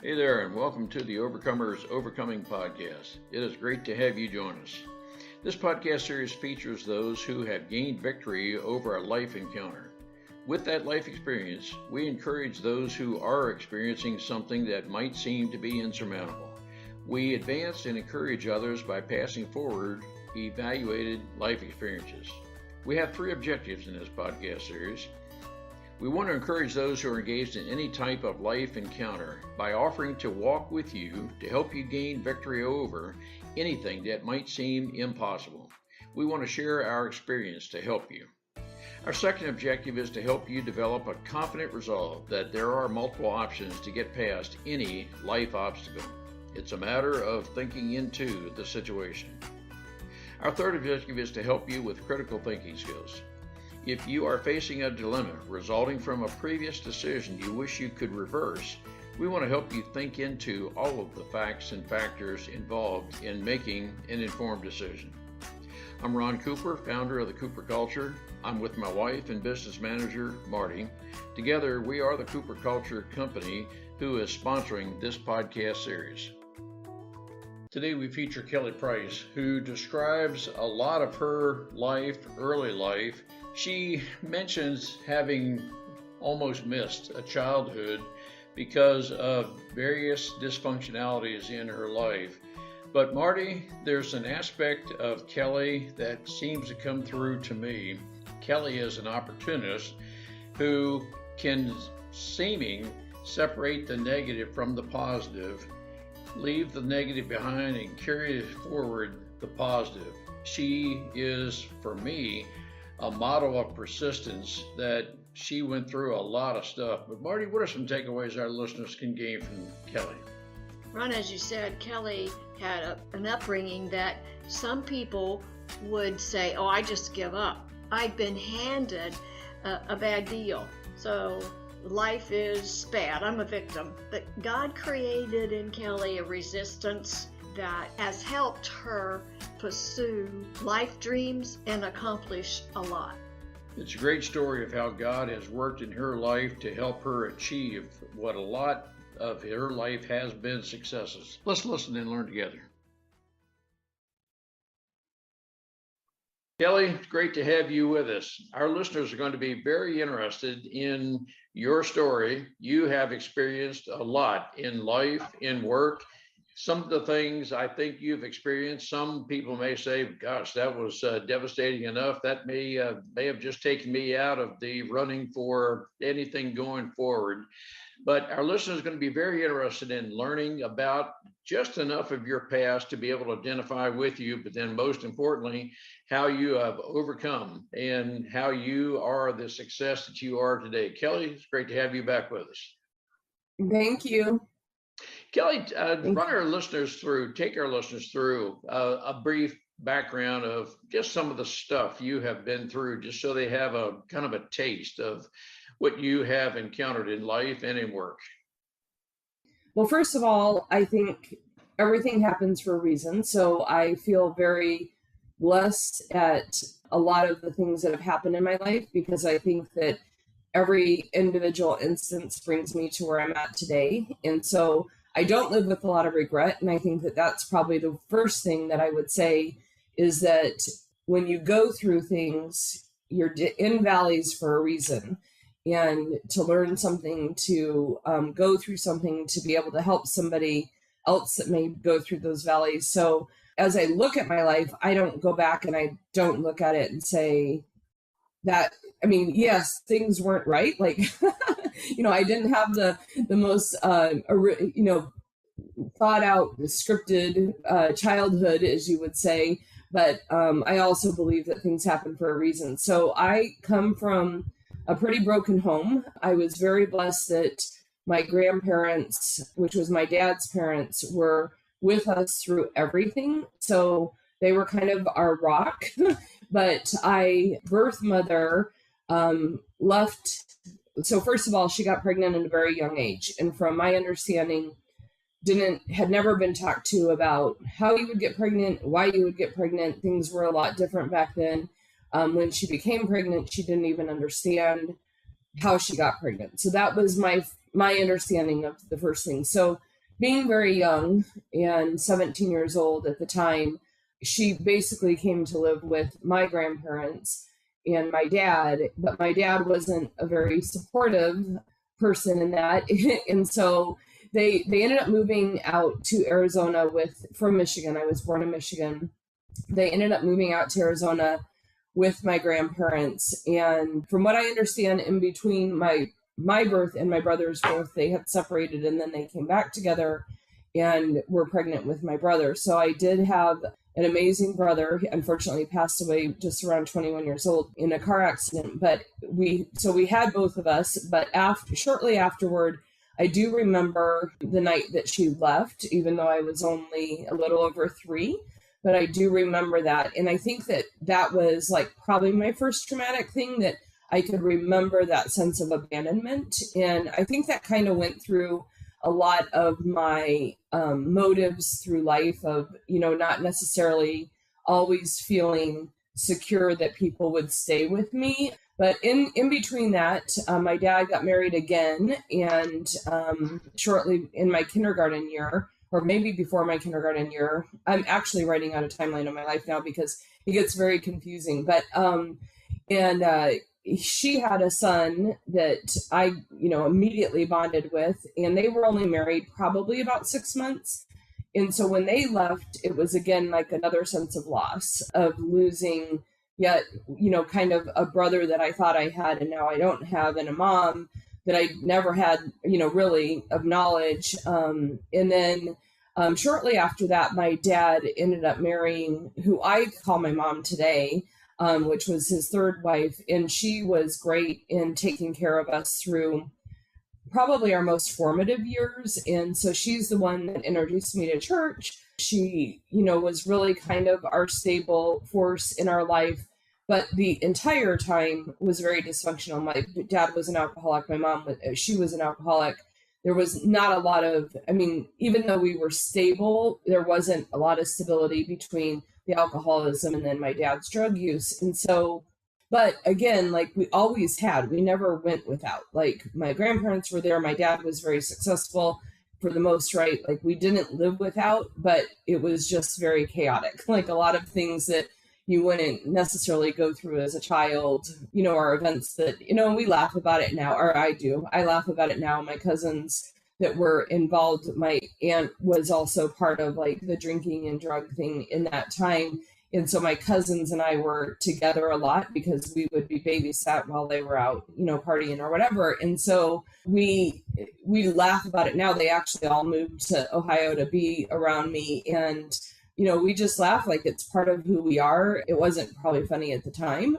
Hey there, and welcome to the Overcomers Overcoming Podcast. It is great to have you join us. This podcast series features those who have gained victory over a life encounter. With that life experience, we encourage those who are experiencing something that might seem to be insurmountable. We advance and encourage others by passing forward evaluated life experiences. We have three objectives in this podcast series. We want to encourage those who are engaged in any type of life encounter by offering to walk with you to help you gain victory over anything that might seem impossible. We want to share our experience to help you. Our second objective is to help you develop a confident resolve that there are multiple options to get past any life obstacle. It's a matter of thinking into the situation. Our third objective is to help you with critical thinking skills. If you are facing a dilemma resulting from a previous decision you wish you could reverse, we want to help you think into all of the facts and factors involved in making an informed decision. I'm Ron Cooper, founder of the Cooper Culture. I'm with my wife and business manager, Marty. Together, we are the Cooper Culture Company, who is sponsoring this podcast series. Today we feature Kelly Price, who describes a lot of her life, early life. She mentions having almost missed a childhood because of various dysfunctionalities in her life. But Marty, there's an aspect of Kelly that seems to come through to me. Kelly is an opportunist who can separate the negative from the positive, leave the negative behind and carry forward the positive. She is, for me, a model of persistence that she went through a lot of stuff. But Marty, what are some takeaways our listeners can gain from Kelly? Ron, as you said, Kelly had an upbringing that some people would say, oh, I just give up. I've been handed a bad deal. So life is bad. I'm a victim. But God created in Kelly a resistance that has helped her pursue life dreams and accomplish a lot. It's a great story of how God has worked in her life to help her achieve what a lot of her life has been successes. Let's listen and learn together. Kelly, it's great to have you with us. Our listeners are going to be very interested in your story. You have experienced a lot in life, in work. Some of the things I think you've experienced, some people may say, gosh, that was devastating enough. That may have just taken me out of the running for anything going forward. But our listeners are going to be very interested in learning about just enough of your past to be able to identify with you, but then most importantly, how you have overcome and how you are the success that you are today. Kelly, it's great to have you back with us. Thank you. Kelly, take our listeners through a brief background of just some of the stuff you have been through, just so they have a kind of a taste of what you have encountered in life and in work. Well, first of all, I think everything happens for a reason. So I feel very blessed at a lot of the things that have happened in my life, because I think that every individual instance brings me to where I'm at today. And so I don't live with a lot of regret. And I think that that's probably the first thing that I would say, is that when you go through things, you're in valleys for a reason. And to learn something, to go through something, to be able to help somebody else that may go through those valleys. So as I look at my life, I don't go back and I don't look at it and say that, I mean, yes, things weren't right. Like, I didn't have the most, thought out, scripted childhood, as you would say. But I also believe that things happen for a reason. So I come from a pretty broken home. I was very blessed that my grandparents, which was my dad's parents, were with us through everything. So they were kind of our rock. But birth mother left. So first of all, she got pregnant at a very young age. And from my understanding, had never been talked to about how you would get pregnant, why you would get pregnant. Things were a lot different back then. When she became pregnant, she didn't even understand how she got pregnant. So that was my understanding of the first thing. So being very young and 17 years old at the time, she basically came to live with my grandparents and my dad, but my dad wasn't a very supportive person in that. And so they ended up moving out to Arizona from Michigan. I was born in Michigan. They ended up moving out to Arizona with my grandparents. And from what I understand, in between my birth and my brother's birth, they had separated and then they came back together and were pregnant with my brother. So I did have an amazing brother. He unfortunately passed away just around 21 years old in a car accident. But we had both of us. But shortly afterward, I do remember the night that she left, even though I was only a little over 3. But I do remember that. And I think that was like probably my first traumatic thing, that I could remember that sense of abandonment. And I think that kind of went through a lot of my motives through life of, not necessarily always feeling secure that people would stay with me. But in between that, my dad got married again, and shortly in my kindergarten year, or maybe before my kindergarten year, I'm actually writing out a timeline of my life now because it gets very confusing. But she had a son that I, immediately bonded with, and they were only married probably about 6 months. And so when they left, it was again like another sense of loss, of losing yet, kind of a brother that I thought I had and now I don't have, and a mom that I never had, really of knowledge. And then shortly after that, my dad ended up marrying who I call my mom today, which was his third wife. And she was great in taking care of us through probably our most formative years. And so she's the one that introduced me to church. She, was really kind of our stable force in our life, but the entire time was very dysfunctional. My dad was an alcoholic. My mom, she was an alcoholic. There was not a lot of, even though we were stable, there wasn't a lot of stability between the alcoholism and then my dad's drug use. And so, but again, like we never went without. Like my grandparents were there. My dad was very successful for the most, right? Like we didn't live without, but it was just very chaotic. Like a lot of things that you wouldn't necessarily go through as a child, are events that, we laugh about it now, or I do. I laugh about it now. My cousins that were involved, my aunt was also part of like the drinking and drug thing in that time. And so my cousins and I were together a lot because we would be babysat while they were out, partying or whatever. And so we laugh about it now. They actually all moved to Ohio to be around me. And we just laugh like it's part of who we are. It wasn't probably funny at the time,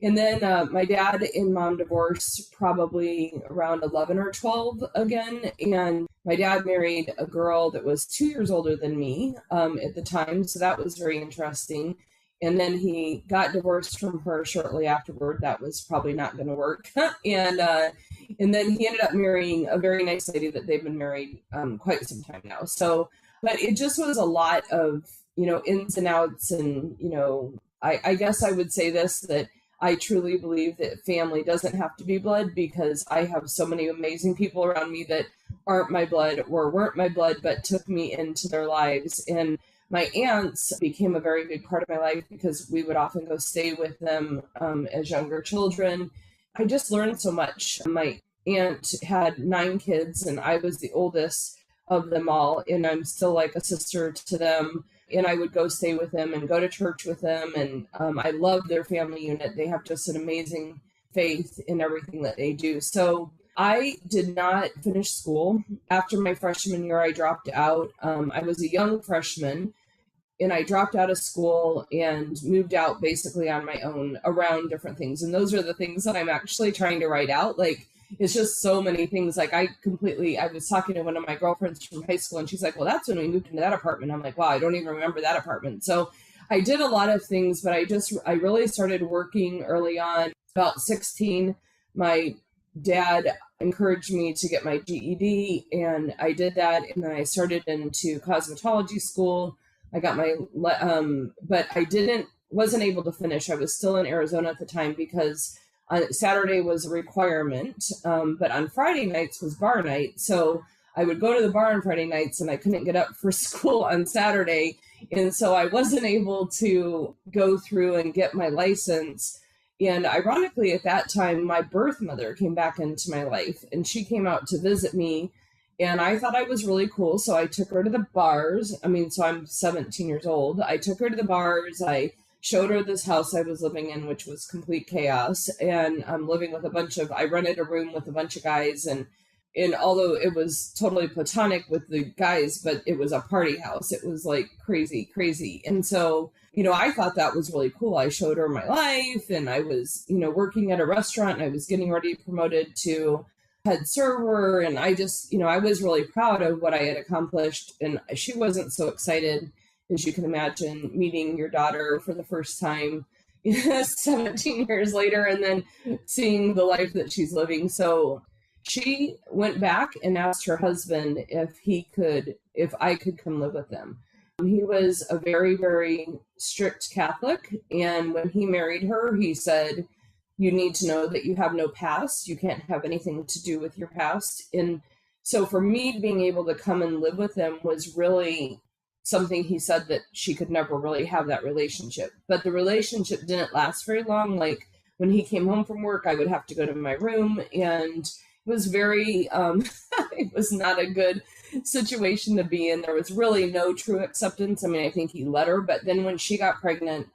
and then my dad and mom divorced probably around 11 or 12 again. And my dad married a girl that was 2 years older than me at the time. So that was very interesting. And then he got divorced from her shortly afterward. That was probably not going to work. And then he ended up marrying a very nice lady that they've been married quite some time now. So, but it just was a lot of, ins and outs. And, I guess I would say this, that I truly believe that family doesn't have to be blood, because I have so many amazing people around me that aren't my blood or weren't my blood, but took me into their lives. And my aunts became a very big part of my life because we would often go stay with them as younger children. I just learned so much. My aunt had 9 kids and I was the oldest of them all. And I'm still like a sister to them. And I would go stay with them and go to church with them. And I love their family unit. They have just an amazing faith in everything that they do. So I did not finish school. After my freshman year, I dropped out. I was a young freshman and I dropped out of school and moved out basically on my own around different things. And those are the things that I'm actually trying to write out. Like, it's just so many things. Like I was talking to one of my girlfriends from high school and she's like, well, that's when we moved into that apartment. I'm like, wow, I don't even remember that apartment. So I did a lot of things, but I really started working early on. About 16, my dad encouraged me to get my GED and I did that. And then I started into cosmetology school. I got my, but I wasn't able to finish. I was still in Arizona at the time because Saturday was a requirement, but on Friday nights was bar night. So I would go to the bar on Friday nights and I couldn't get up for school on Saturday. And so I wasn't able to go through and get my license. And ironically, at that time, my birth mother came back into my life and she came out to visit me. And I thought I was really cool. So I took her to the bars. So I'm 17 years old. I took her to the bars. I showed her this house I was living in, which was complete chaos. And I'm living with I rented a room with a bunch of guys. And although it was totally platonic with the guys, but it was a party house. It was like crazy, crazy. And so, I thought that was really cool. I showed her my life and I was, working at a restaurant and I was getting ready promoted to head server. And I just, I was really proud of what I had accomplished. And she wasn't so excited, as you can imagine, meeting your daughter for the first time 17 years later and then seeing the life that she's living. So she went back and asked her husband if I could come live with them. He was a very, very strict Catholic. And when he married her, he said, you need to know that you have no past. You can't have anything to do with your past. And so for me, being able to come and live with them was really something. He said that she could never really have that relationship. But the relationship didn't last very long. Like when he came home from work, I would have to go to my room, and it was very, it was not a good situation to be in. There was really no true acceptance. I think he let her, but then when she got pregnant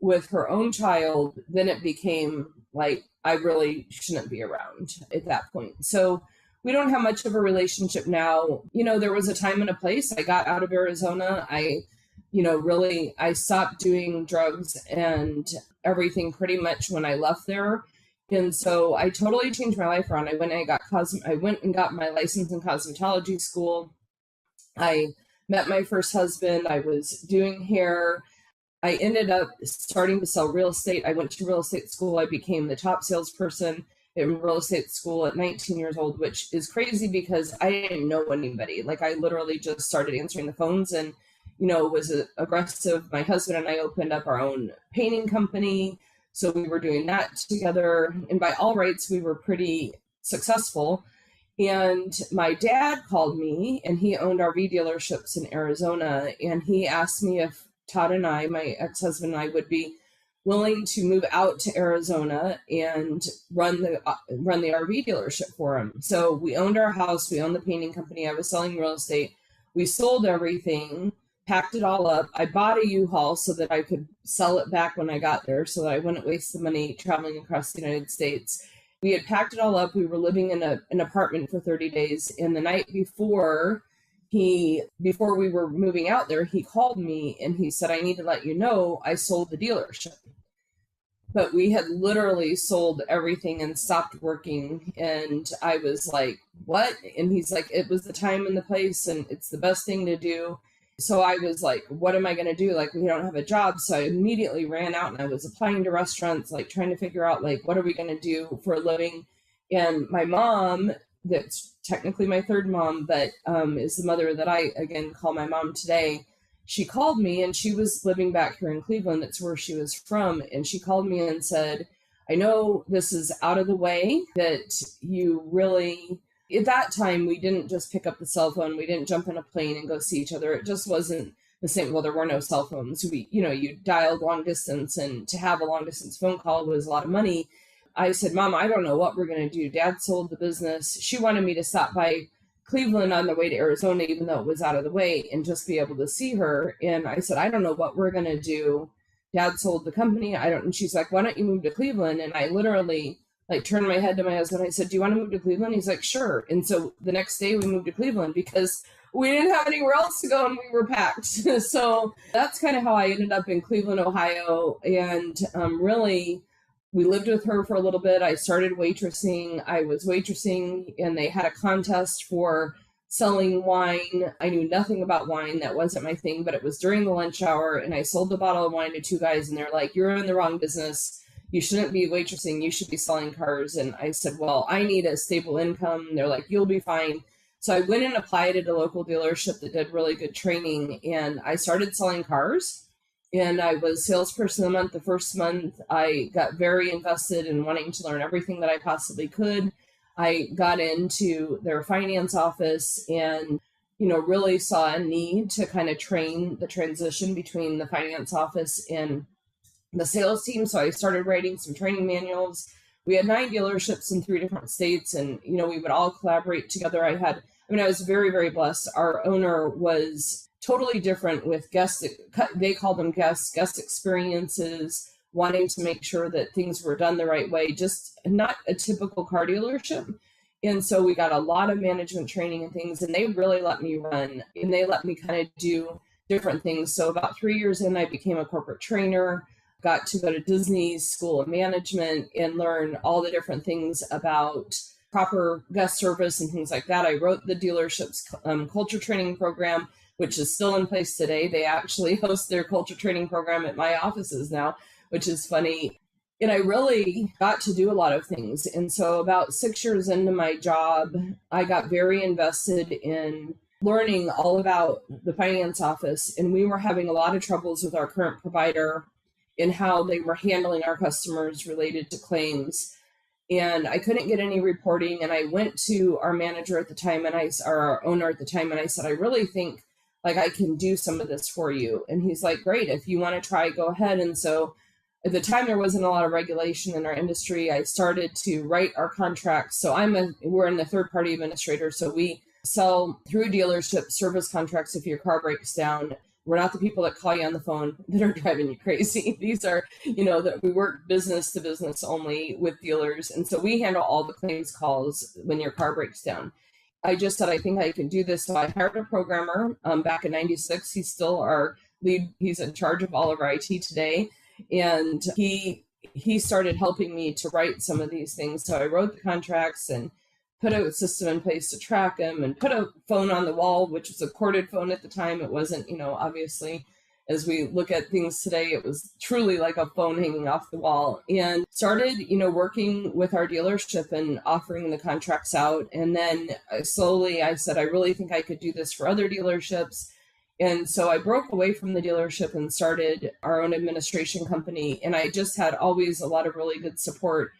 with her own child, then it became like, I really shouldn't be around at that point. So we don't have much of a relationship now. There was a time and a place. I got out of Arizona. I stopped doing drugs and everything pretty much when I left there. And so I totally changed my life around. I went and got my license in cosmetology school. I met my first husband. I was doing hair. I ended up starting to sell real estate. I went to real estate school. I became the top salesperson in real estate school at 19 years old, which is crazy because I didn't know anybody. Like I literally just started answering the phones and, was aggressive. My husband and I opened up our own painting company. So we were doing that together. And by all rights, we were pretty successful. And my dad called me, and he owned RV dealerships in Arizona. And he asked me if Todd and I, my ex-husband and I, would be willing to move out to Arizona and run the RV dealership for him. So we owned our house. We owned the painting company. I was selling real estate. We sold everything, packed it all up. I bought a U-Haul so that I could sell it back when I got there so that I wouldn't waste the money traveling across the United States. We had packed it all up. We were living in an apartment for 30 days. And the night before we were moving out there, he called me and he said, I need to let you know I sold the dealership. But we had literally sold everything and stopped working. And I was like, what? And he's like, it was the time and the place and it's the best thing to do. So I was like, what am I going to do? Like, we don't have a job. So I immediately ran out and I was applying to restaurants, like trying to figure out, like, what are we going to do for a living? And my mom, that's technically my third mom, but is the mother that I, again, call my mom today. She called me and she was living back here in Cleveland. That's where she was from. And she called me and said, I know this is out of the way, that you really... At that time, we didn't just pick up the cell phone. We didn't jump in a plane and go see each other. It just wasn't the same. Well, there were no cell phones. You dialed long distance, and to have a long distance phone call was a lot of money. I said, Mom, I don't know what we're going to do. Dad sold the business. She wanted me to stop by Cleveland on the way to Arizona, even though it was out of the way, and just be able to see her. And I said, I don't know what we're going to do. Dad sold the company. And she's like, why don't you move to Cleveland? And I literally turned my head to my husband. I said, do you want to move to Cleveland? He's like, sure. And so the next day we moved to Cleveland because we didn't have anywhere else to go and we were packed. So that's kind of how I ended up in Cleveland, Ohio. And really, we lived with her for a little bit. I started waitressing. I was waitressing and they had a contest for selling wine. I knew nothing about wine. That wasn't my thing, but it was during the lunch hour. And I sold the bottle of wine to two guys and they're like, you're in the wrong business. You shouldn't be waitressing. You should be selling cars. And I said, well, I need a stable income. And they're like, you'll be fine. So I went and applied at a local dealership that did really good training. And I started selling cars. And I was salesperson of the month. The first month, I got very invested in wanting to learn everything that I possibly could. I got into their finance office and, really saw a need to kind of train the transition between the finance office and the sales team. So I started writing some training manuals. We had 9 dealerships in 3 different states, and we would all collaborate together. I was very, very blessed. Our owner was totally different with guest, they call them guest experiences, wanting to make sure that things were done the right way, just not a typical car dealership. And so we got a lot of management training and things, and they really let me run, and they let me kind of do different things. So about 3 years in, I became a corporate trainer, got to go to Disney's School of Management and learn all the different things about proper guest service and things like that. I wrote the dealership's culture training program, which is still in place today. They actually host their culture training program at my offices now, which is funny. And I really got to do a lot of things. And so about 6 years into my job, I got very invested in learning all about the finance office. And we were having a lot of troubles with our current provider in how they were handling our customers related to claims. And I couldn't get any reporting. And I went to our manager at the time, and our owner at the time, and I said, I really think I can do some of this for you. And he's like, great, if you want to try, go ahead. And so at the time, there wasn't a lot of regulation in our industry. I started to write our contracts. So we're in the third party administrator. So we sell through dealership service contracts. If your car breaks down, we're not the people that call you on the phone that are driving you crazy. These are, that we work business to business only with dealers. And so we handle all the claims calls when your car breaks down. I just said, I think I can do this. So I hired a programmer back in 96. He's still our lead. He's in charge of all of our IT today. And he started helping me to write some of these things. So I wrote the contracts and put a system in place to track them and put a phone on the wall, which was a corded phone at the time. It wasn't, obviously, as we look at things today, it was truly like a phone hanging off the wall, and started, working with our dealership and offering the contracts out. And then slowly I said, I really think I could do this for other dealerships. And so I broke away from the dealership and started our own administration company. And I just had always a lot of really good support.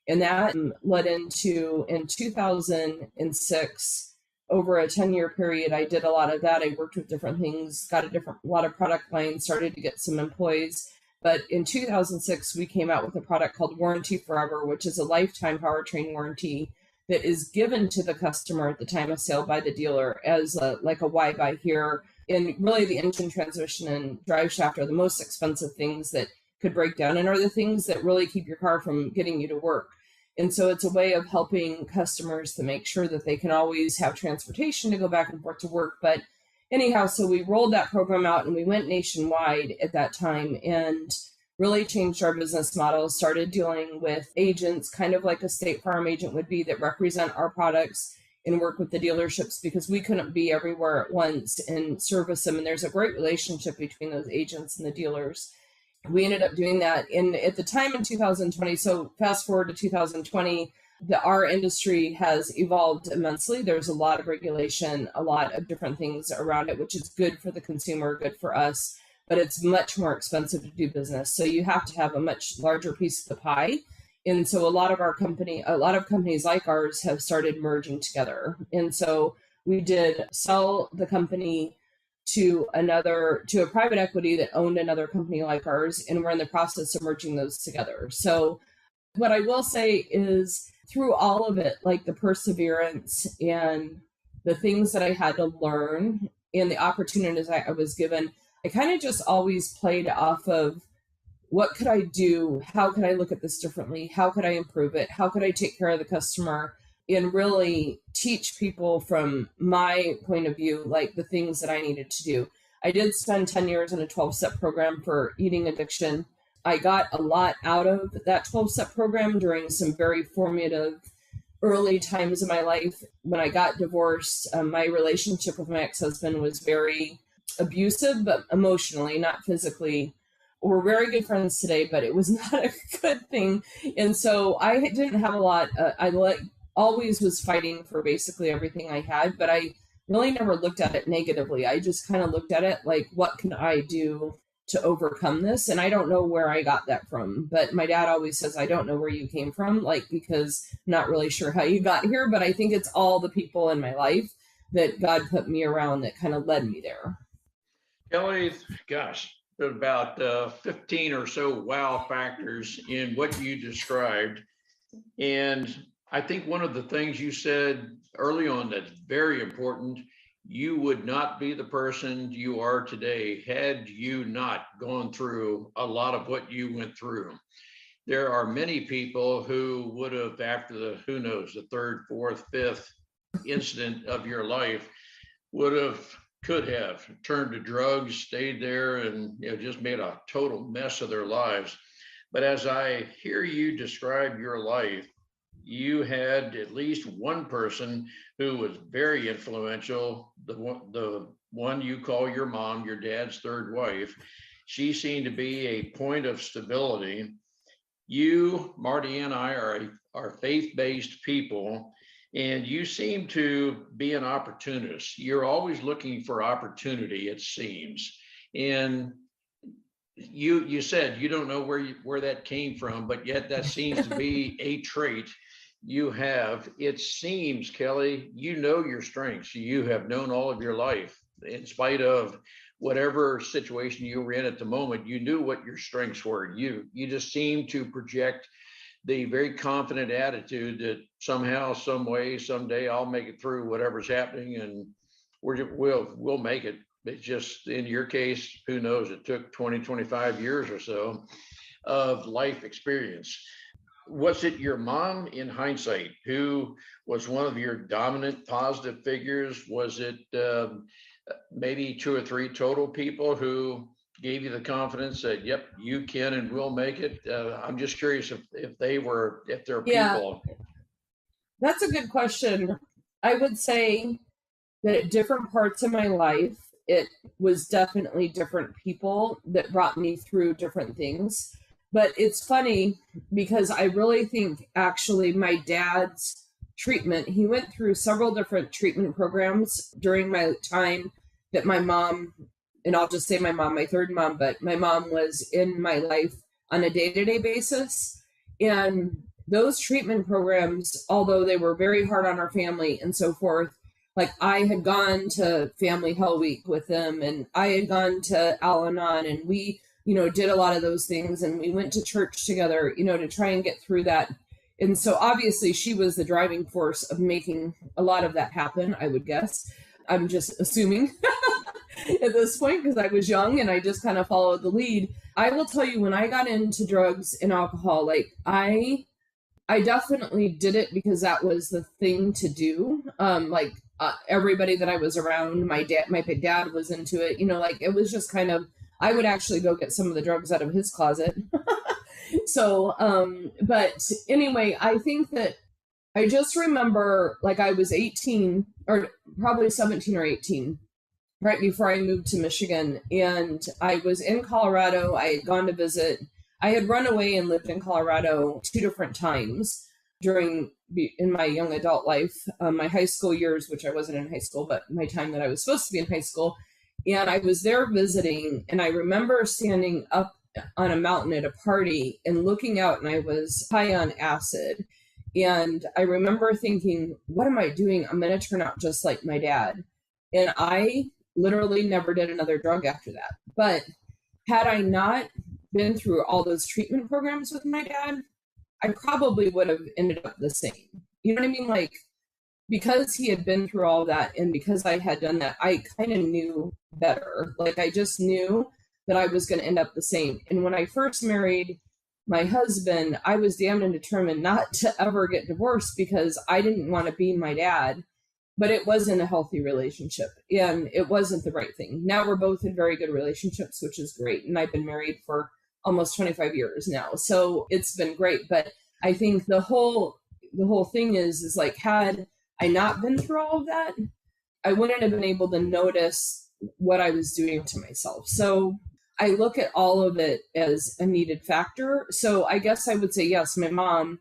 And that led into, in 2006, over a 10-year period, I did a lot of that. I worked with different things, got a lot of product lines, started to get some employees. But in 2006, we came out with a product called Warranty Forever, which is a lifetime powertrain warranty that is given to the customer at the time of sale by the dealer as a why buy here. And really the engine, transmission, and drive shaft are the most expensive things that could break down and are the things that really keep your car from getting you to work. And so it's a way of helping customers to make sure that they can always have transportation to go back and forth to work. But anyhow, so we rolled that program out and we went nationwide at that time and really changed our business model, started dealing with agents, kind of like a State Farm agent would be, that represent our products and work with the dealerships, because we couldn't be everywhere at once and service them. And there's a great relationship between those agents and the dealers. We ended up doing that at the time in 2020. So fast forward to 2020, our industry has evolved immensely. There's a lot of regulation, a lot of different things around it, which is good for the consumer, good for us, but it's much more expensive to do business. So you have to have a much larger piece of the pie. And so a lot of companies like ours have started merging together. And so we did sell the company to a private equity that owned another company like ours, and we're in the process of merging those together. So what I will say is, through all of it, like the perseverance and the things that I had to learn and the opportunities I was given, I kind of just always played off of, what could I do? How could I look at this differently? How could I improve it? How could I take care of the customer? And really teach people from my point of view, like the things that I needed to do. I did spend 10 years in a 12-step program for eating addiction. I got a lot out of that 12-step program during some very formative early times in my life. When I got divorced, my relationship with my ex-husband was very abusive, but emotionally, not physically. We're very good friends today, but it was not a good thing. And so I didn't have a lot. Always was fighting for basically everything I had, but I really never looked at it negatively. I just kind of looked at it like, what can I do to overcome this. And I don't know where I got that from, but my dad always says, I don't know where you came from, like, because I'm not really sure how you got here, but I think it's all the people in my life that God put me around that kind of led me there. Kelly, gosh, about 15 or so wow factors in what you described. And I think one of the things you said early on that's very important, you would not be the person you are today had you not gone through a lot of what you went through. There are many people who would have, after the, who knows, the third, fourth, fifth incident of your life, could have turned to drugs, stayed there, and just made a total mess of their lives. But as I hear you describe your life, you had at least one person who was very influential, the one you call your mom, your dad's third wife. She seemed to be a point of stability. You, Marty, and I are faith-based people, and you seem to be an opportunist. You're always looking for opportunity, it seems. And you said you don't know where that came from, but yet that seems to be a trait you have. It seems, Kelly, you know your strengths. You have known all of your life, in spite of whatever situation you were in at the moment. You knew what your strengths were. You just seem to project the very confident attitude that somehow, some way, someday I'll make it through whatever's happening, and we'll make it. It's just, in your case, who knows, it took 20, 25 years or so of life experience. Was it your mom, in hindsight, who was one of your dominant positive figures? Was it maybe two or three total people who gave you the confidence that, yep, you can and will make it? I'm just curious if they're people. That's a good question. I would say that at different parts of my life, it was definitely different people that brought me through different things. But it's funny because I really think actually my dad's treatment, he went through several different treatment programs during my time that my mom, and I'll just say my mom, my third mom, but my mom was in my life on a day-to-day basis. And those treatment programs, although they were very hard on our family and so forth, like I had gone to Family Hell Week with them, and I had gone to Al-Anon, and we, did a lot of those things, and we went to church together, to try and get through that. And so obviously she was the driving force of making a lot of that happen, I would guess. I'm just assuming at this point because I was young and I just kind of followed the lead. I will tell you, when I got into drugs and alcohol, like I definitely did it because that was the thing to do. Everybody that I was around, my dad was into it, it was just kind of, I would actually go get some of the drugs out of his closet. So, but anyway, I think that I just remember, like, I was 18 or probably 17 or 18 right before I moved to Michigan, and I was in Colorado. I had gone to visit. I had run away and lived in Colorado 2 different times in my young adult life, my high school years, which I wasn't in high school, but my time that I was supposed to be in high school. And I was there visiting, and I remember standing up on a mountain at a party and looking out, and I was high on acid. And I remember thinking, what am I doing? I'm going to turn out just like my dad. And I literally never did another drug after that. But had I not been through all those treatment programs with my dad, I probably would have ended up the same. You know what I mean? Like, because he had been through all that, and because I had done that, I kind of knew better. Like, I just knew that I was going to end up the same. And when I first married my husband, I was damned and determined not to ever get divorced because I didn't want to be my dad, but it wasn't a healthy relationship and it wasn't the right thing. Now we're both in very good relationships, which is great. And I've been married for almost 25 years now. So it's been great. But I think the whole thing is like, had I not been through all of that, I wouldn't have been able to notice what I was doing to myself. So I look at all of it as a needed factor. So I guess I would say, yes, my mom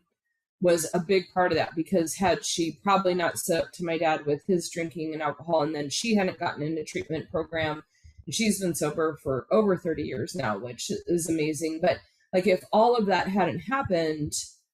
was a big part of that, because had she probably not stood up to my dad with his drinking and alcohol, and then she hadn't gotten into treatment program she's been sober for over 30 years now, which is amazing. But like, if all of that hadn't happened,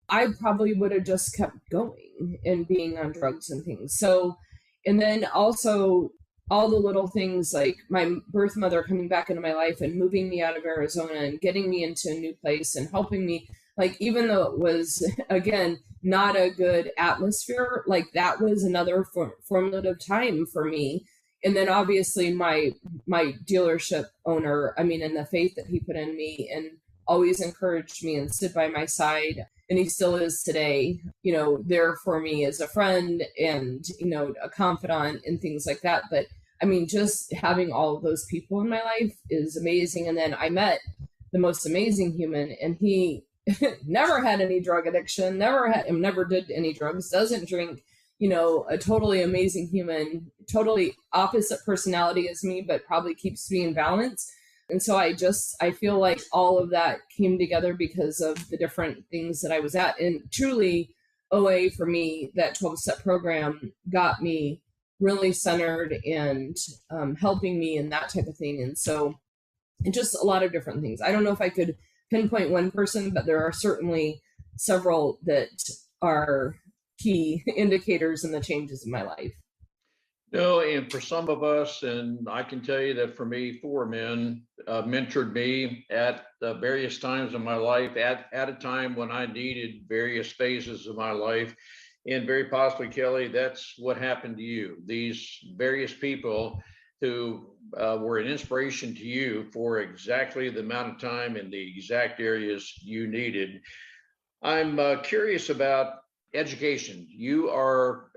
I probably would have just kept going and being on drugs and things. So, and then also all the little things like my birth mother coming back into my life and moving me out of Arizona and getting me into a new place and helping me, like, even though it was, again, not a good atmosphere, like that was another formative time for me. And then obviously my dealership owner, I mean, and the faith that he put in me and always encouraged me and stood by my side. And he still is today, you know, there for me as a friend and, you know, a confidant and things like that. But I mean, just having all of those people in my life is amazing. And then I met the most amazing human, and he never had any drug addiction, never did any drugs, doesn't drink, you know, a totally amazing human, totally opposite personality as me, but probably keeps me in balance. And so I feel like all of that came together because of the different things that I was at. And truly, OA for me, that 12-step program got me really centered and helping me and that type of thing. And so and just a lot of different things. I don't know if I could pinpoint one person, but there are certainly several that are key indicators in the changes in my life. No, and for some of us, and I can tell you that for me, 4 men mentored me at various times in my life, at a time when I needed various phases of my life. And very possibly, Kelly, that's what happened to you. These various people who were an inspiration to you for exactly the amount of time in the exact areas you needed. I'm curious about education. You are,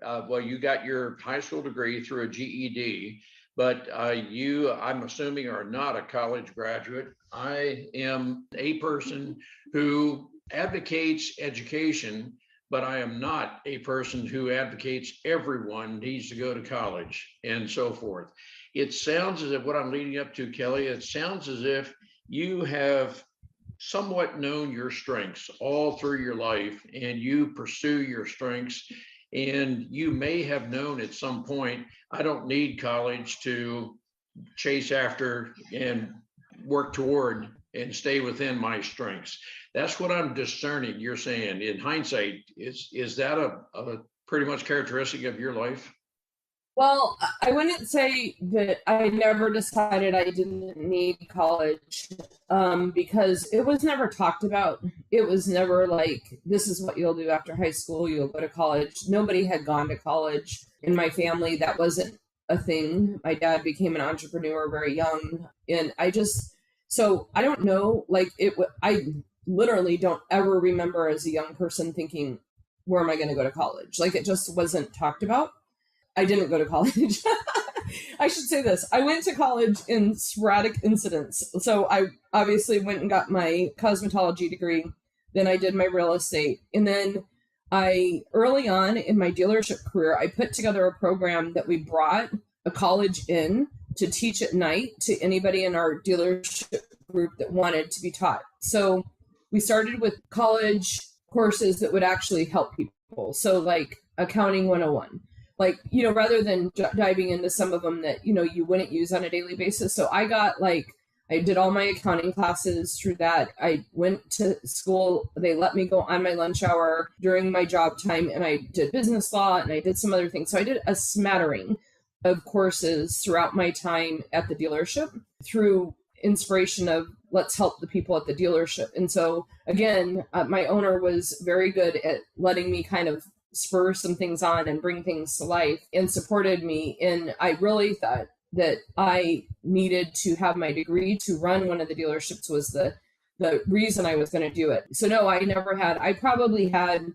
you got your high school degree through a GED, but you, I'm assuming, are not a college graduate. I am a person who advocates education, but I am not a person who advocates everyone needs to go to college and so forth. It sounds as if what I'm leading up to, Kelly, it sounds as if you have somewhat known your strengths all through your life, and you pursue your strengths, and you may have known at some point, I don't need college to chase after and work toward and stay within my strengths. That's what I'm discerning. You're saying in hindsight, is that a pretty much characteristic of your life? Well, I wouldn't say that I never decided I didn't need college because it was never talked about. It was never like, this is what you'll do after high school. You'll go to college. Nobody had gone to college in my family. That wasn't a thing. My dad became an entrepreneur very young. And so I don't know, like I literally don't ever remember as a young person thinking, where am I going to go to college? Like, it just wasn't talked about. I didn't go to college. I should say this. I went to college in sporadic incidents. So I obviously went and got my cosmetology degree. Then I did my real estate. And then early on in my dealership career, I put together a program that we brought a college in to teach at night to anybody in our dealership group that wanted to be taught. So we started with college courses that would actually help people. So like Accounting 101. Like, you know, rather than diving into some of them that, you know, you wouldn't use on a daily basis. So I did all my accounting classes through that. I went to school. They let me go on my lunch hour during my job time, and I did business law and I did some other things. So I did a smattering of courses throughout my time at the dealership through inspiration of let's help the people at the dealership. And so again, my owner was very good at letting me kind of spur some things on and bring things to life and supported me. And I really thought that I needed to have my degree to run one of the dealerships was the reason I was going to do it. So no, I probably had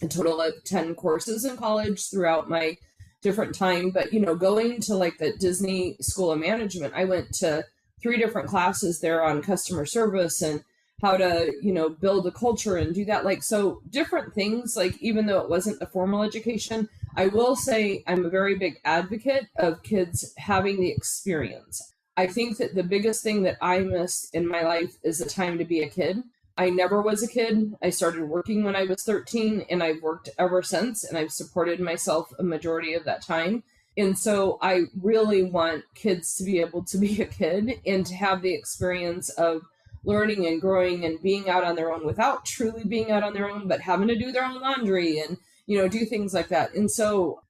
a total of 10 courses in college throughout my different time. But, you know, going to like the Disney School of Management, I went to 3 different classes there on customer service and how to, you know, build a culture and do that. Like, so different things, like, even though it wasn't a formal education, I will say I'm a very big advocate of kids having the experience. I think that the biggest thing that I missed in my life is the time to be a kid. I never was a kid. I started working when I was 13 and I've worked ever since, and I've supported myself a majority of that time. And so I really want kids to be able to be a kid and to have the experience of learning and growing and being out on their own without truly being out on their own, but having to do their own laundry and, do things like that. And so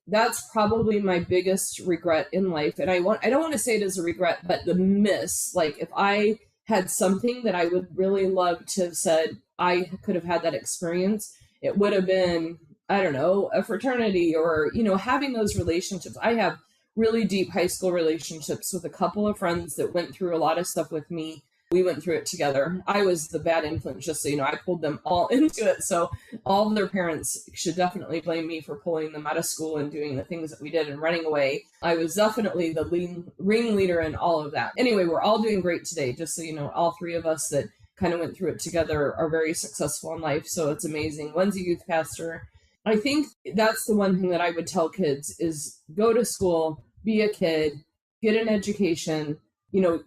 that's probably my biggest regret in life. And I don't want to say it as a regret, but the miss, like if I had something that I would really love to have said, I could have had that experience, it would have been, I don't know, a fraternity or, having those relationships. I have really deep high school relationships with a couple of friends that went through a lot of stuff with me. We went through it together. I was the bad influence, just so you know. I pulled them all into it. So all of their parents should definitely blame me for pulling them out of school and doing the things that we did and running away. I was definitely the ringleader in all of that. Anyway, we're all doing great today, just so you know. All three of us that kind of went through it together are very successful in life. So it's amazing. One's a youth pastor. I think that's the one thing that I would tell kids is go to school, be a kid, get an education.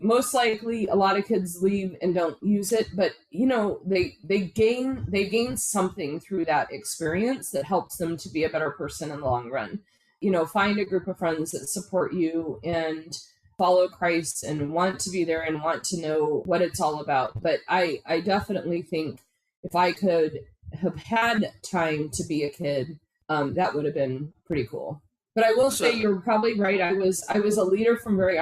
Most likely a lot of kids leave and don't use it, but they gain something through that experience that helps them to be a better person in the long run. Find a group of friends that support you and follow Christ and want to be there and want to know what it's all about. But I definitely think if I could have had time to be a kid, that would have been pretty cool. But I will say you're probably right. I was a leader from early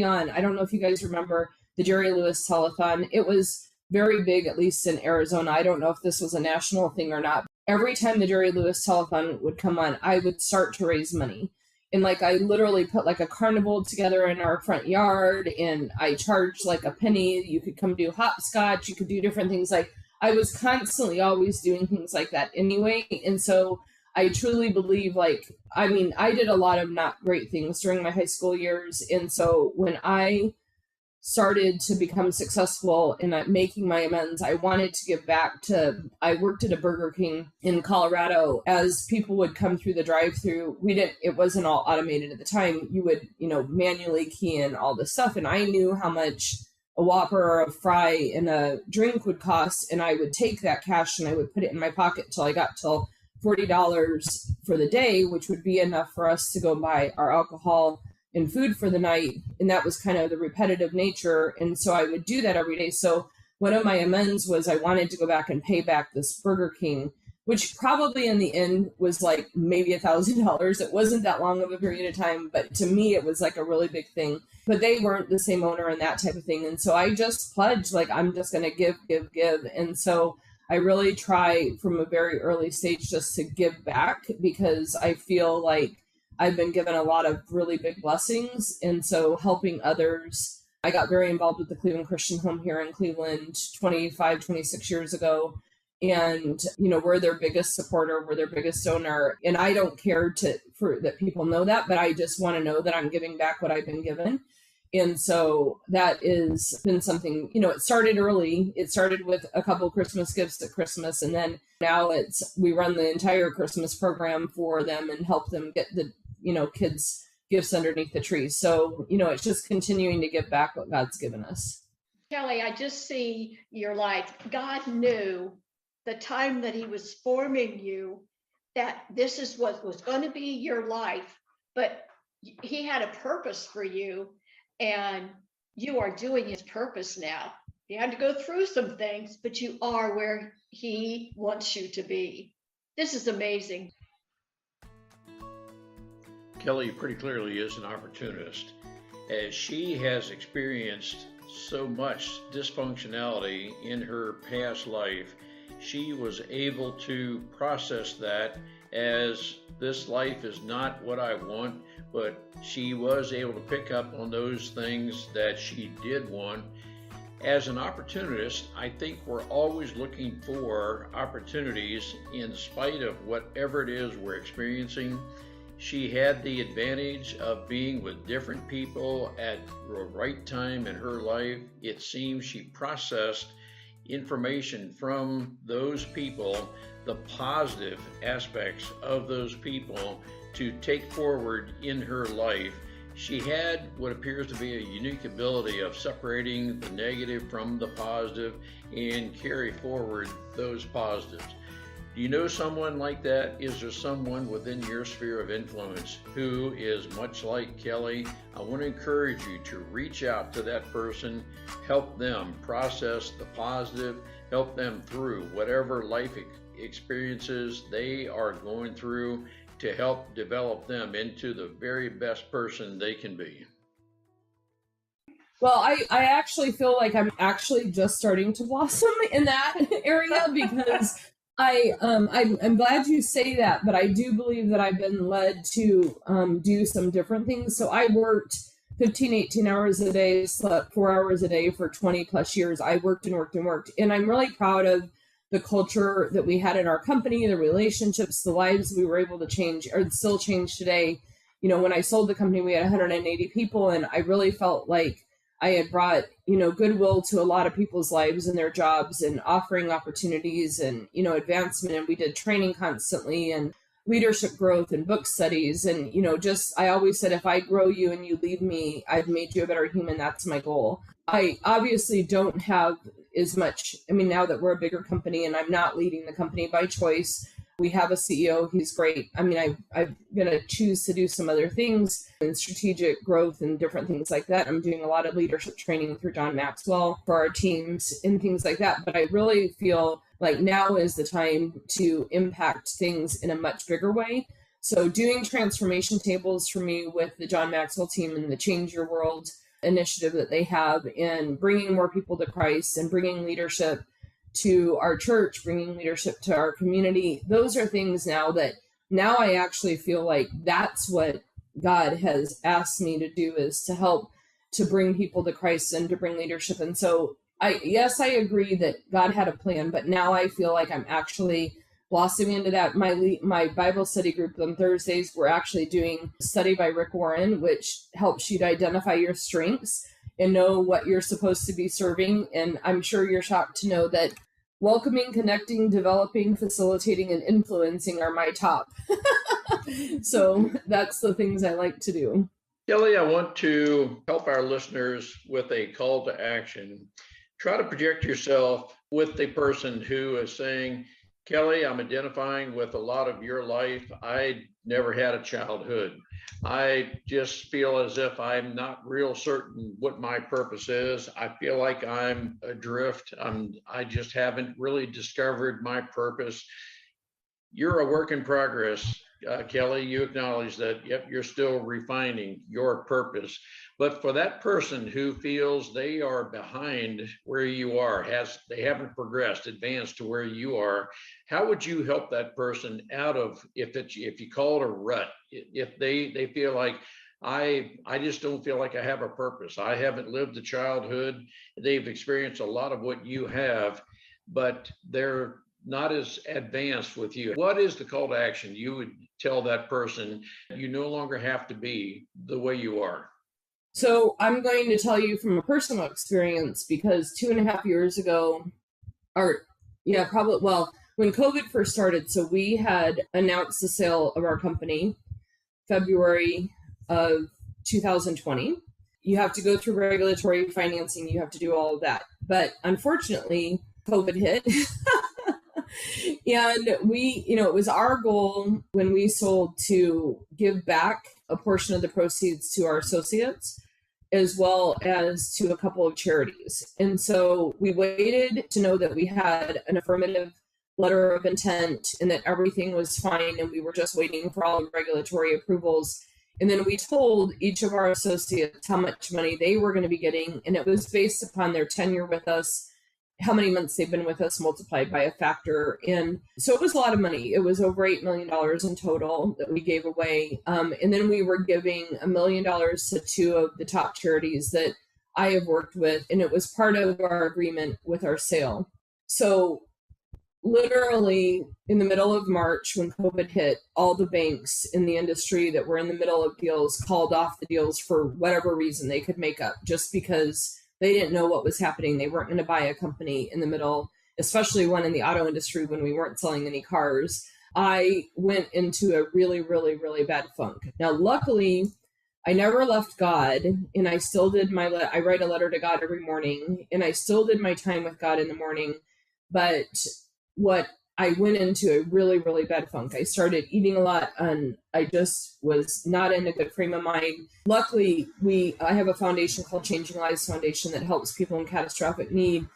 on. I don't know if you guys remember the Jerry Lewis Telethon. It was very big, at least in Arizona. I don't know if this was a national thing or not. Every time the Jerry Lewis Telethon would come on, I would start to raise money. And I literally put a carnival together in our front yard, and I charged a penny. You could come do hopscotch. You could do different things. I was constantly always doing things like that anyway. And so I truly believe, I did a lot of not great things during my high school years. And so when I started to become successful in making my amends, I wanted to give back I worked at a Burger King in Colorado. As people would come through the drive-through, it wasn't all automated at the time. You would, manually key in all this stuff. And I knew how much a Whopper or a fry and a drink would cost. And I would take that cash and I would put it in my pocket till I got till $40 for the day, which would be enough for us to go buy our alcohol and food for the night. And that was kind of the repetitive nature. And so I would do that every day. So one of my amends was I wanted to go back and pay back this Burger King, which probably in the end was maybe $1,000. It wasn't that long of a period of time, but to me, it was a really big thing. But they weren't the same owner and that type of thing. And so I just pledged, I'm just going to give. And so I really try from a very early stage just to give back, because I feel like I've been given a lot of really big blessings. And so helping others, I got very involved with the Cleveland Christian Home here in Cleveland 26 years ago. And, we're their biggest supporter, we're their biggest donor. And I don't care that people know that, but I just want to know that I'm giving back what I've been given. And so that has been something, it started early. It started with a couple Christmas gifts at Christmas. And then now we run the entire Christmas program for them and help them get the, kids' gifts underneath the tree. So, it's just continuing to give back what God's given us. Kelly, I just see you're God knew the time that he was forming you, that this is what was going to be your life, but he had a purpose for you. And you are doing his purpose now. You had to go through some things, but you are where he wants you to be. This is amazing. Kelly pretty clearly is an opportunist, as she has experienced so much dysfunctionality in her past life. She was able to process that as this life is not what I want, but she was able to pick up on those things that she did want. As an opportunist, I think we're always looking for opportunities in spite of whatever it is we're experiencing. She had the advantage of being with different people at the right time in her life. It seems she processed information from those people, the positive aspects of those people, to take forward in her life. She had what appears to be a unique ability of separating the negative from the positive and carry forward those positives. Do you know someone like that? Is there someone within your sphere of influence who is much like Kelly? I want to encourage you to reach out to that person, help them process the positive, help them through whatever life experiences they are going through to help develop them into the very best person they can be. Well, I actually feel like I'm actually just starting to blossom in that area because I'm glad you say that, but I do believe that I've been led to do some different things. So I worked 15, 18 hours a day, slept 4 hours a day for 20 plus years. I worked and worked and worked. And I'm really proud of the culture that we had in our company, the relationships, the lives we were able to change or still change today. You know, when I sold the company, we had 180 people, and I really felt like I had brought, goodwill to a lot of people's lives and their jobs and offering opportunities and, advancement. And we did training constantly and leadership growth and book studies. And, I always said, if I grow you and you leave me, I've made you a better human. That's my goal. I obviously don't have as much. I mean, now that we're a bigger company and I'm not leading the company by choice, we have a CEO. He's great. I mean, I'm going to choose to do some other things and strategic growth and different things like that. I'm doing a lot of leadership training through John Maxwell for our teams and things like that. But I really feel like now is the time to impact things in a much bigger way. So doing transformation tables for me with the John Maxwell team and the Change Your World initiative that they have, and bringing more people to Christ and bringing leadership to our church, bringing leadership to our community. Those are things now I actually feel like that's what God has asked me to do, is to help to bring people to Christ and to bring leadership. And so I agree that God had a plan, but now I feel like I'm actually blossoming into that. My Bible study group on Thursdays, we're actually doing a study by Rick Warren, which helps you to identify your strengths and know what you're supposed to be serving. And I'm sure you're shocked to know that welcoming, connecting, developing, facilitating, and influencing are my top. So that's the things I like to do. Kelly, I want to help our listeners with a call to action. Try to project yourself with the person who is saying, Kelly, I'm identifying with a lot of your life. I never had a childhood. I just feel as if I'm not real certain what my purpose is. I feel like I'm adrift. I just haven't really discovered my purpose. You're a work in progress, Kelly. You acknowledge that, yep, you're still refining your purpose. But for that person who feels they are behind where you are, they haven't progressed, advanced to where you are, how would you help that person out of, if you call it a rut, if they feel like, I just don't feel like I have a purpose. I haven't lived a childhood. They've experienced a lot of what you have, but they're not as advanced with you. What is the call to action you would tell that person? You no longer have to be the way you are. So I'm going to tell you from a personal experience, because 2.5 years ago, when COVID first started, so we had announced the sale of our company February of 2020. You have to go through regulatory financing. You have to do all of that. But unfortunately, COVID hit. And it was our goal when we sold to give back a portion of the proceeds to our associates, as well as to a couple of charities. And so we waited to know that we had an affirmative letter of intent and that everything was fine, and we were just waiting for all the regulatory approvals. And then we told each of our associates how much money they were going to be getting, and it was based upon their tenure with us, how many months they've been with us multiplied by a factor. And so it was a lot of money. It was over $8 million in total that we gave away. And then we were giving $1 million to 2 of the top charities that I have worked with. And it was part of our agreement with our sale. So literally in the middle of March, when COVID hit, all the banks in the industry that were in the middle of deals called off the deals for whatever reason they could make up, just because they didn't know what was happening. They weren't going to buy a company in the middle, especially one in the auto industry when we weren't selling any cars. I went into a really, really, really bad funk. Now, luckily, I never left God, and I still did I write a letter to God every morning, and I still did my time with God in the morning. But what I went into a really, really bad funk. I started eating a lot and I just was not in a good frame of mind. Luckily, I have a foundation called Changing Lives Foundation that helps people in catastrophic need.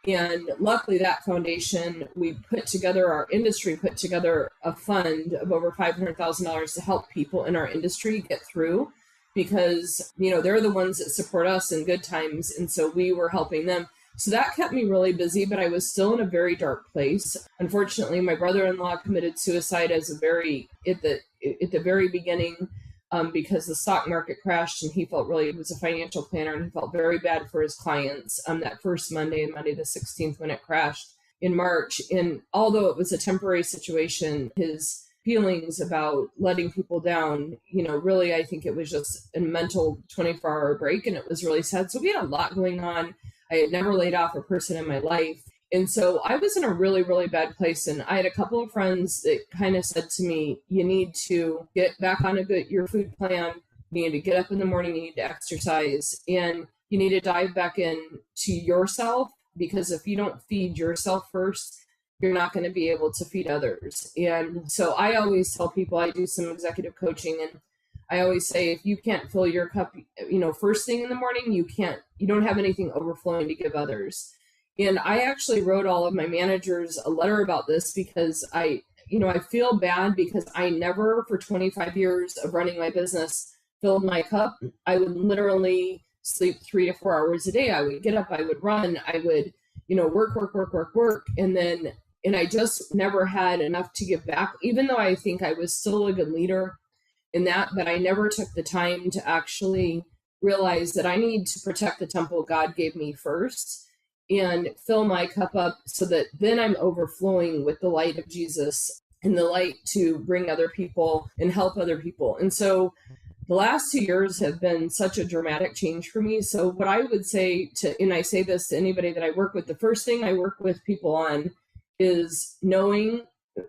And luckily that foundation, our industry put together a fund of over $500,000 to help people in our industry get through, because, they're the ones that support us in good times. And so we were helping them. So that kept me really busy, but I was still in a very dark place. Unfortunately, my brother-in-law committed suicide at the very beginning, because the stock market crashed, and he was a financial planner, and he felt very bad for his clients that first Monday the 16th, when it crashed in March. And although it was a temporary situation, his feelings about letting people down, really, I think it was just a mental 24-hour break, and it was really sad. So we had a lot going on. I had never laid off a person in my life. And so I was in a really, really bad place. And I had a couple of friends that kind of said to me, you need to get back on your food plan. You need to get up in the morning, you need to exercise, and you need to dive back in to yourself, because if you don't feed yourself first, you're not going to be able to feed others. And so I always tell people, I do some executive coaching, and I always say, if you can't fill your cup, first thing in the morning, you don't have anything overflowing to give others. And I actually wrote all of my managers a letter about this, because I feel bad, because I never, for 25 years of running my business, filled my cup. I would literally sleep 3 to 4 hours a day. I would get up, I would run, I would, work. And I just never had enough to give back, even though I think I was still a good leader in that, but I never took the time to actually realize that I need to protect the temple God gave me first and fill my cup up, so that then I'm overflowing with the light of Jesus and the light to bring other people and help other people. And so the last 2 years have been such a dramatic change for me. So what I would say and I say this to anybody that I work with, the first thing I work with people on is knowing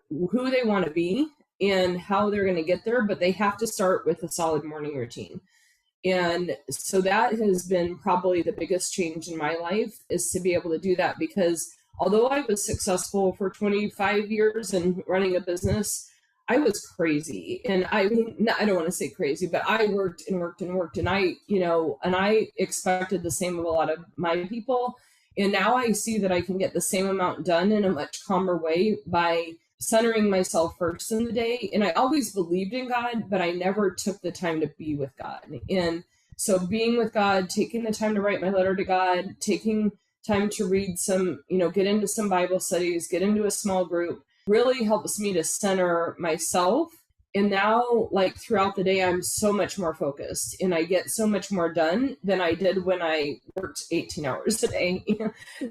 who they want to be and how they're going to get there, but they have to start with a solid morning routine. And so that has been probably the biggest change in my life, is to be able to do that, because although I was successful for 25 years in running a business, I was crazy. And I don't want to say crazy, but I worked and I expected the same of a lot of my people. And now I see that I can get the same amount done in a much calmer way by centering myself first in the day. And I always believed in God, but I never took the time to be with God. And so being with God, taking the time to write my letter to God, taking time to read get into some Bible studies, get into a small group, really helps me to center myself. And now, throughout the day, I'm so much more focused, and I get so much more done than I did when I worked 18 hours a day.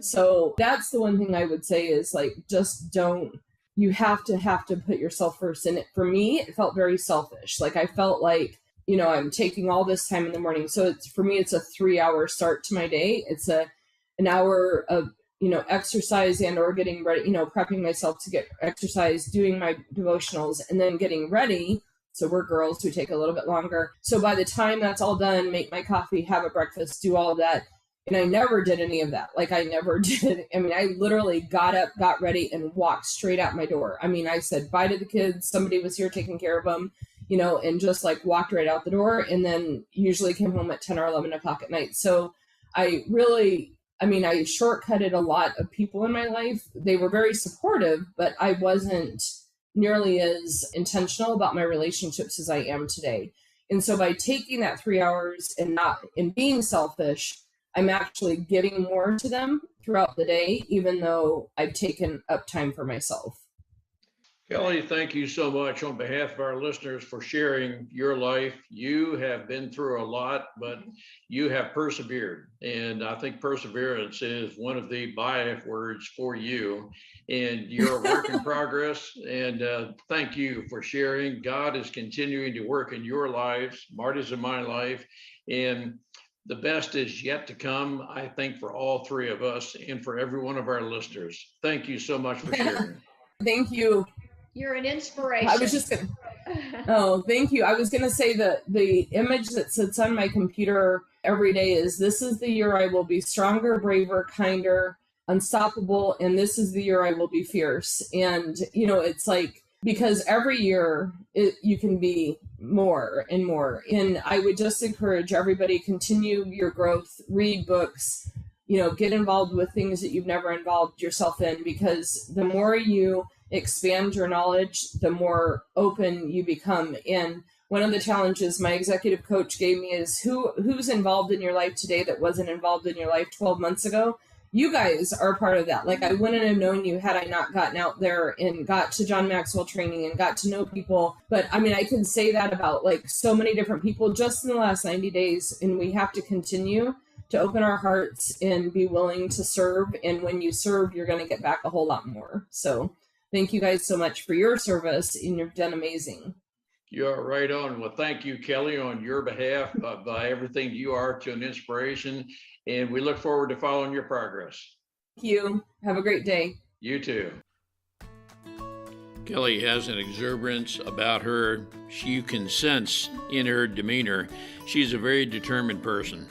So that's the one thing I would say is, you have to put yourself first. And for me, it felt very selfish. I felt like, I'm taking all this time in the morning. So for me, it's a 3-hour start to my day. It's an hour of, exercise and or getting ready, prepping myself to get exercise, doing my devotionals, and then getting ready. So we're girls who take a little bit longer. So by the time that's all done, make my coffee, have a breakfast, do all of that. And I never did any of that. I never did. I literally got up, got ready, and walked straight out my door. I said bye to the kids. Somebody was here taking care of them, and just walked right out the door, and then usually came home at 10 or 11 o'clock at night. So I really, I shortcutted a lot of people in my life. They were very supportive, but I wasn't nearly as intentional about my relationships as I am today. And so by taking that 3 hours and being selfish, I'm actually giving more to them throughout the day, even though I've taken up time for myself. Kelly, thank you so much on behalf of our listeners for sharing your life. You have been through a lot, but you have persevered. And I think perseverance is one of the bywords for you. And you're a work in progress. And thank you for sharing. God is continuing to work in your lives, Marty's and my life. And the best is yet to come, I think, for all three of us and for every one of our listeners. Thank you so much for sharing. Thank you. You're an inspiration. I was just going to, thank you. I was going to say that the image that sits on my computer every day is, this is the year I will be stronger, braver, kinder, unstoppable, and this is the year I will be fierce. And, you know, it's like, because every year you can be more and more. And I would just encourage everybody, continue your growth, read books, you know, get involved with things that you've never involved yourself in, because the more you expand your knowledge, the more open you become. And one of the challenges my executive coach gave me is who's involved in your life today that wasn't involved in your life 12 months ago? You guys are part of that. Like, I wouldn't have known you had I not gotten out there and got to John Maxwell training and got to know people. But I mean, I can say that about like so many different people just in the last 90 days. And we have to continue to open our hearts and be willing to serve. And when you serve, you're going to get back a whole lot more. So thank you guys so much for your service, and you've done amazing. You're right on. Well, thank you, Kelly, on your behalf of everything you are to an inspiration. And we look forward to following your progress. Thank you. Have a great day. You too. Kelly has an exuberance about her. You can sense in her demeanor, she's a very determined person.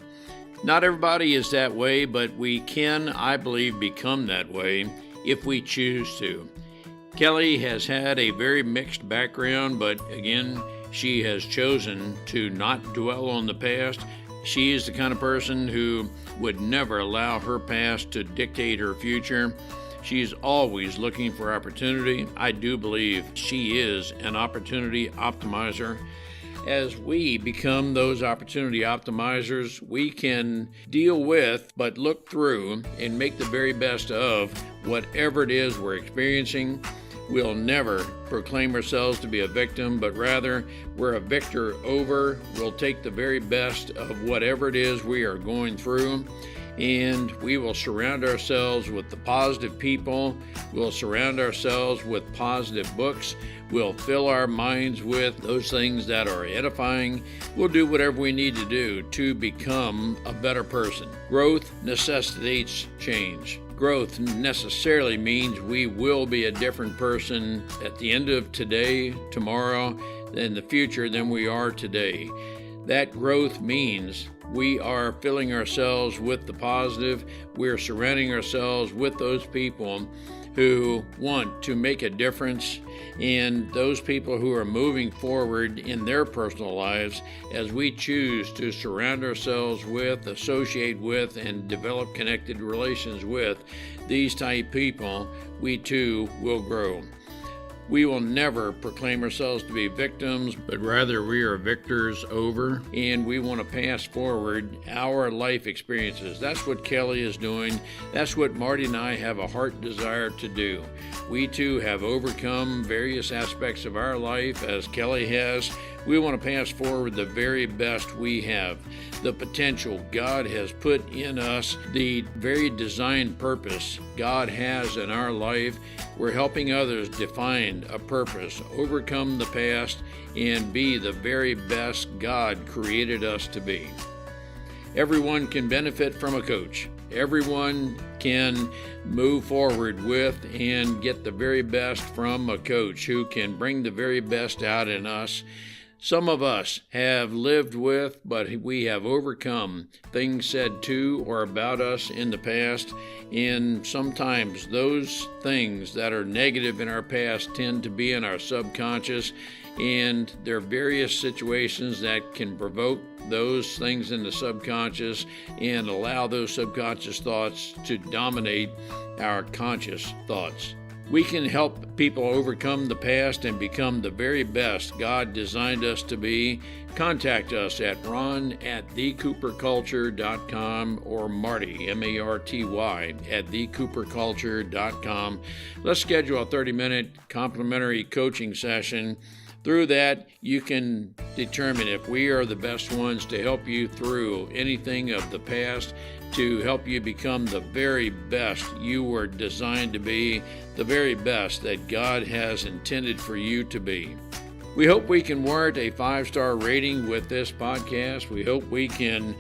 Not everybody is that way, but we can, I believe, become that way if we choose to. Kelly has had a very mixed background, but again, she has chosen to not dwell on the past. She is the kind of person who would never allow her past to dictate her future. She's always looking for opportunity. I do believe she is an opportunity optimizer. As we become those opportunity optimizers, we can deal with, but look through and make the very best of whatever it is we're experiencing. We'll never proclaim ourselves to be a victim, but rather we're a victor over. We'll take the very best of whatever it is we are going through, and we will surround ourselves with the positive people. We'll surround ourselves with positive books. We'll fill our minds with those things that are edifying. We'll do whatever we need to do to become a better person. Growth necessitates change. Growth necessarily means we will be a different person at the end of today, tomorrow, and the future than we are today. That growth means we are filling ourselves with the positive. We're surrounding ourselves with those people who want to make a difference, and those people who are moving forward in their personal lives as we choose to surround ourselves with, associate with, and develop connected relations with these type people, we too will grow. We will never proclaim ourselves to be victims, but rather we are victors over, and we want to pass forward our life experiences. That's what Kelly is doing. That's what Marty and I have a heart desire to do. We too have overcome various aspects of our life as Kelly has. We want to pass forward the very best we have, the potential God has put in us, the very design purpose God has in our life. We're helping others define a purpose, overcome the past, and be the very best God created us to be. Everyone can benefit from a coach. Everyone can move forward with and get the very best from a coach who can bring the very best out in us. Some of us have lived with, but we have overcome things said to or about us in the past, and sometimes those things that are negative in our past tend to be in our subconscious, and there are various situations that can provoke those things in the subconscious and allow those subconscious thoughts to dominate our conscious thoughts. We can help people overcome the past and become the very best God designed us to be. Contact us at ron@thecooperculture.com or Marty, M-A-R-T-Y, at thecooperculture.com. Let's schedule a 30-minute complimentary coaching session. Through that, you can determine if we are the best ones to help you through anything of the past, to help you become the very best you were designed to be, the very best that God has intended for you to be. We hope we can warrant a 5-star rating with this podcast. We hope we can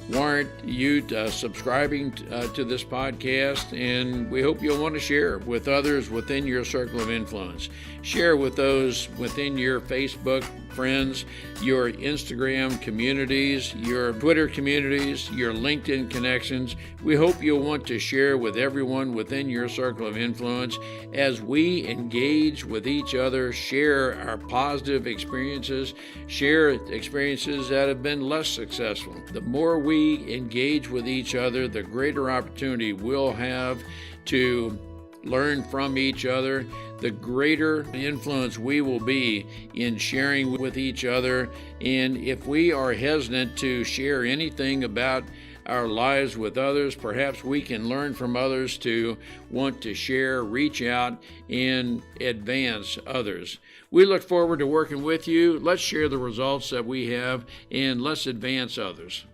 warrant you subscribing to this podcast, and we hope you'll want to share with others within your circle of influence. Share with those within your Facebook friends, your Instagram communities, your Twitter communities, your LinkedIn connections. We hope you'll want to share with everyone within your circle of influence as we engage with each other, share our positive experiences, share experiences that have been less successful. The more we engage with each other, the greater opportunity we'll have to learn from each other, the greater influence we will be in sharing with each other. And if we are hesitant to share anything about our lives with others, perhaps we can learn from others to want to share, reach out, and advance others. We look forward to working with you. Let's share the results that we have, and let's advance others.